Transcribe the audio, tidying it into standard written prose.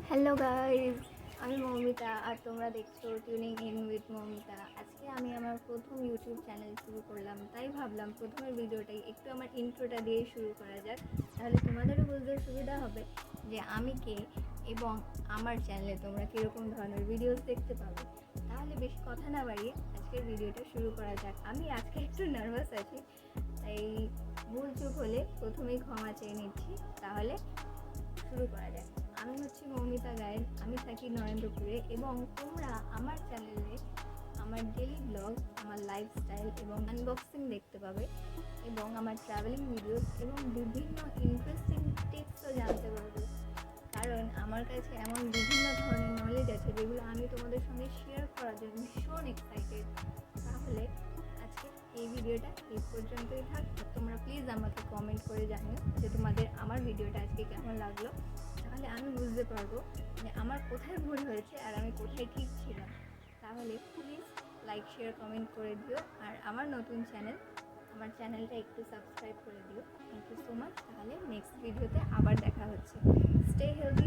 Hello guys, আমি মৌমিতা আর তোমরা দেখছো টিউনিং ইন উইথ মৌমিতা। আজকে আমি আমার প্রথম ইউটিউব চ্যানেল শুরু করলাম, তাই ভাবলাম প্রথমের ভিডিওটাই একটু আমার ইন্ট্রোটা দিয়ে শুরু করা যাক। তাহলে তোমাদেরও বুঝতে সুবিধা হবে যে আমি কে এবং আমার চ্যানেলে তোমরা কীরকম ধরনের ভিডিওস দেখতে পাবে। তাহলে বেশি কথা না বাড়িয়ে আজকের ভিডিওটা শুরু করা যাক। আমি আজকে একটু নার্ভাস আছি, তাই ভুল চুক হলে প্রথমেই ক্ষমা চেয়ে নিচ্ছি। তাহলে শুরু করা যাক। আমি হচ্ছি মৌমিতা গাইড, আমি থাকি নরেন্দ্রপুরে এবং তোমরা আমার চ্যানেলে আমার ডেলি ব্লগ, আমার লাইফস্টাইল এবং আনবক্সিং দেখতে পাবে এবং আমার ট্রাভেলিং ভিডিওস এবং বিভিন্ন ইন্টারেস্টিং টিপসও জানতে পারবে। কারণ আমার কাছে এমন বিভিন্ন ধরনের নলেজ আছে যেগুলো আমি তোমাদের সঙ্গে শেয়ার করার জন্য ভীষণ এক্সাইটেড। তাহলে আজকে এই ভিডিওটা এই পর্যন্তই থাক। তোমরা প্লিজ আমাকে কমেন্ট করে জানিও যে তোমাদের আমার ভিডিওটা আজকে কেমন লাগলো। তাহলে আমি বুঝতে পারবো যে আমার কোথায় ভুল হয়েছে আর আমি কোথায় ঠিক ছিলাম। তাহলে প্লিজ লাইক, শেয়ার, কমেন্ট করে দিও। আর আমার নতুন চ্যানেল, আমার চ্যানেলটা একটু সাবস্ক্রাইব করে দিও। Thank you so much. তাহলে নেক্সট ভিডিওতে আবার দেখা হচ্ছে। Stay healthy,